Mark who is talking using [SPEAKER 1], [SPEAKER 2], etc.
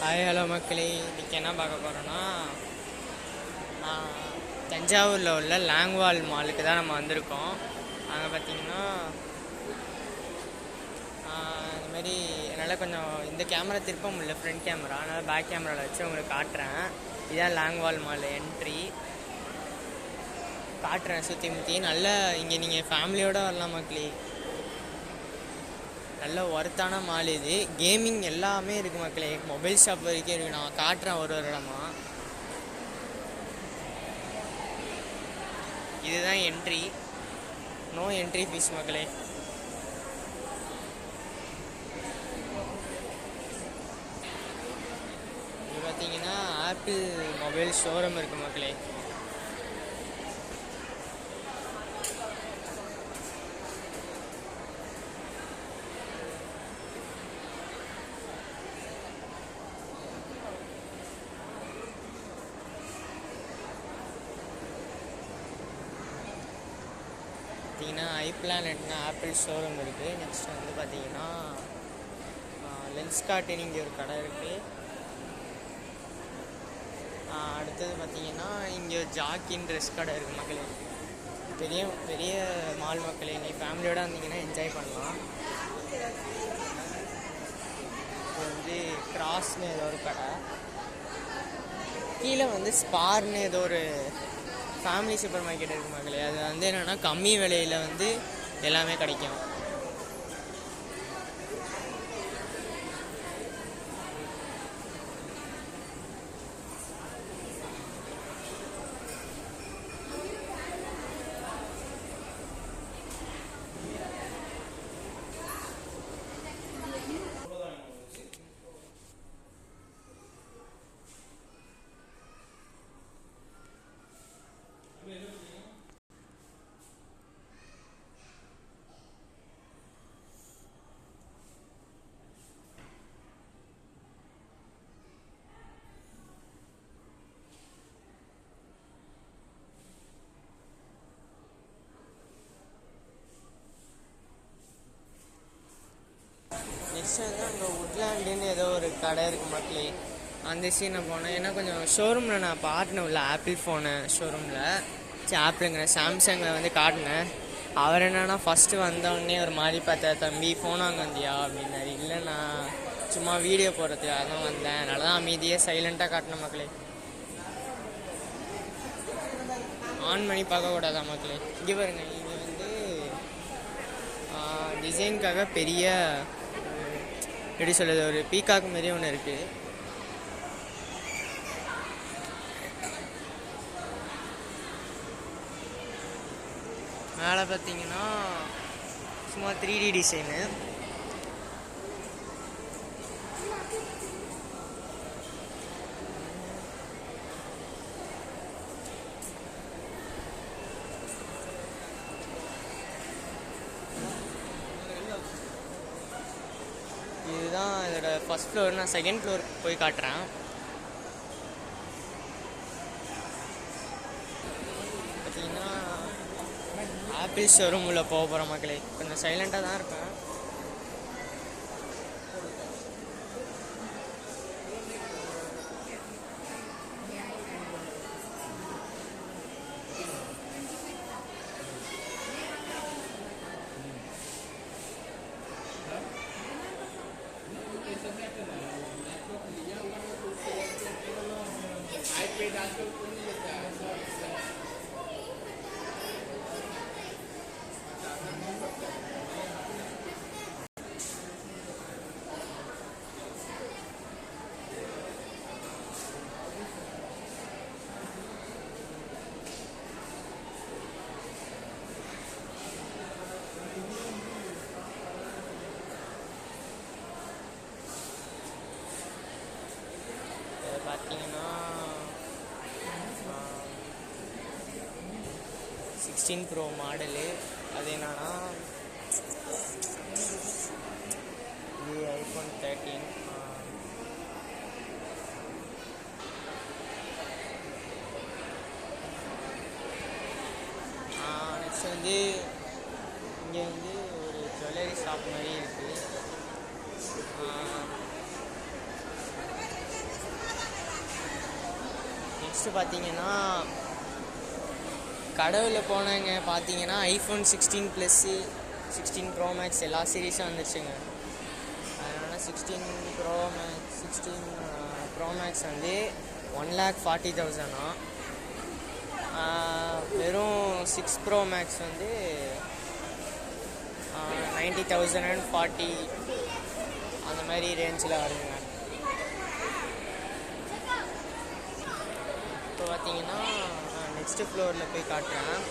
[SPEAKER 1] Hi hello மக்களே, இன்றைக்கி என்ன பார்க்க போகிறோன்னா தஞ்சாவூரில் உள்ள லாங்வால் மாலுக்கு தான் நம்ம வந்திருக்கோம். அங்கே பார்த்திங்கன்னா இந்தமாரி என்னால் கொஞ்சம் இந்த கேமரா திருப்ப முடியல, ஃப்ரண்ட் கேமரா, அதனால் பேக் கேமராவில் வச்சு உங்களுக்கு காட்டுறேன். இதுதான் லாங்வால் மால் என்ட்ரி. காட்டுறேன் சுற்றி முற்றி. நல்லா இங்கே நீங்கள் ஃபேமிலியோடு வரலாம் மக்களே. நல்ல ஒர்த்தான மால் இது. கேமிங் எல்லாமே இருக்குது மக்களே. மொபைல் ஷாப் வரைக்கும் இருக்குது. நான் காட்டுறேன் ஒரு இடமா. இதுதான் என்ட்ரி. நோ என்ட்ரி ஃபீஸ் மக்களே. இது பார்த்தீங்கன்னா ஆப்பிள் மொபைல் ஷோரூம் இருக்குது மக்களே. பார்த்தீங்கன்னா ஐப்ளானட்னா ஆப்பிள் ஷோரூம் இருக்குது. நெக்ஸ்ட் வந்து பார்த்தீங்கன்னா லென்ஸ்கார்ட்னு இங்கே ஒரு கடை இருக்குது. அடுத்தது பார்த்தீங்கன்னா இங்கே ஜாக்கின் ட்ரெஸ் கடை இருக்குது மக்களே. பெரிய பெரிய மால் மக்களே. நீ ஃபேமிலியோடு வந்தீங்கன்னா என்ஜாய் பண்ணலாம். இப்போ வந்து கிராஸ்னு ஏதோ ஒரு கடை, கீழே வந்து ஸ்பார்னு ஏதோ ஒரு ஃபேமிலி சூப்பர் மார்க்கெட் இருக்குது மக்களே. அது வந்து என்னென்னா கம்மி விலையில் வந்து எல்லாமே கிடைக்கும். நெக்ஸ்ட் வந்து அங்கே உட்லாண்டுன்னு ஏதோ ஒரு கடை இருக்குது மக்களே. அந்த சீனை போனேன். ஏன்னா கொஞ்சம் ஷோரூமில் நான் பாட்டினேன் உள்ள ஆப்பிள் ஃபோனு ஷோரூமில். ஆப்பிளுங்கிற சாம்சங்கில் வந்து காட்டினேன். அவர் என்னன்னா ஃபஸ்ட்டு வந்தோடனே ஒரு மாதிரி பார்த்தா, தம்பி ஃபோன் வாங்க வந்தியா அப்படின்னாரு. இல்லை நான் சும்மா வீடியோ போடுறதுக்காக தான் வந்தேன், அதனால தான் அமைதியாக சைலண்ட்டாக காட்டினேன் மக்களே. ஆன் பண்ணி பார்க்கக்கூடாதா மக்களே. இங்கே பாருங்க, இது வந்து டிசைனுக்காக பெரிய எப்படி சொல்கிறது, ஒரு பீகாக் மாரி ஒன்று இருக்குது. மேலே பார்த்தீங்கன்னா சும்மா 3D டிசைனு. இதுதான் இதோட ஃபஸ்ட் ஃப்ளோர். நான் செகண்ட் ஃப்ளோர் போய் காட்டுறேன். பார்த்தீங்கன்னா ஆப்பிள் ஷோரூம் உள்ள போக போகிற மக்களே. கொஞ்சம் சைலண்ட்டாக தான் இருப்பேன். பார்த்தீங்கன்னா 16 Pro மாடலு. அது என்னன்னா இது ஐஃபோன் 13. நெக்ஸ்ட் வந்து இங்கே வந்து ஒரு ஜுவல்லரி ஷாப் மாதிரி இருக்குது. நெக்ஸ்ட்டு பார்த்தீங்கன்னா கடவுளில் போனவங்க பார்த்தீங்கன்னா ஐஃபோன் 16 ப்ளஸ்ஸு 16 ப்ரோ மேக்ஸ் எல்லா சீரீஸும் வந்துருச்சுங்க. அதனால் 16 ப்ரோ மேக்ஸ் வந்து 1,40,000. வெறும் 6 ப்ரோ மேக்ஸ் வந்து 90,000 and 40 அந்த மாதிரி ரேஞ்சில் வருதுங்க. இப்போ பார்த்தீங்கன்னா நெக்ஸ்ட்டு ஃப்ளோரில் போய் காட்டுறேன்.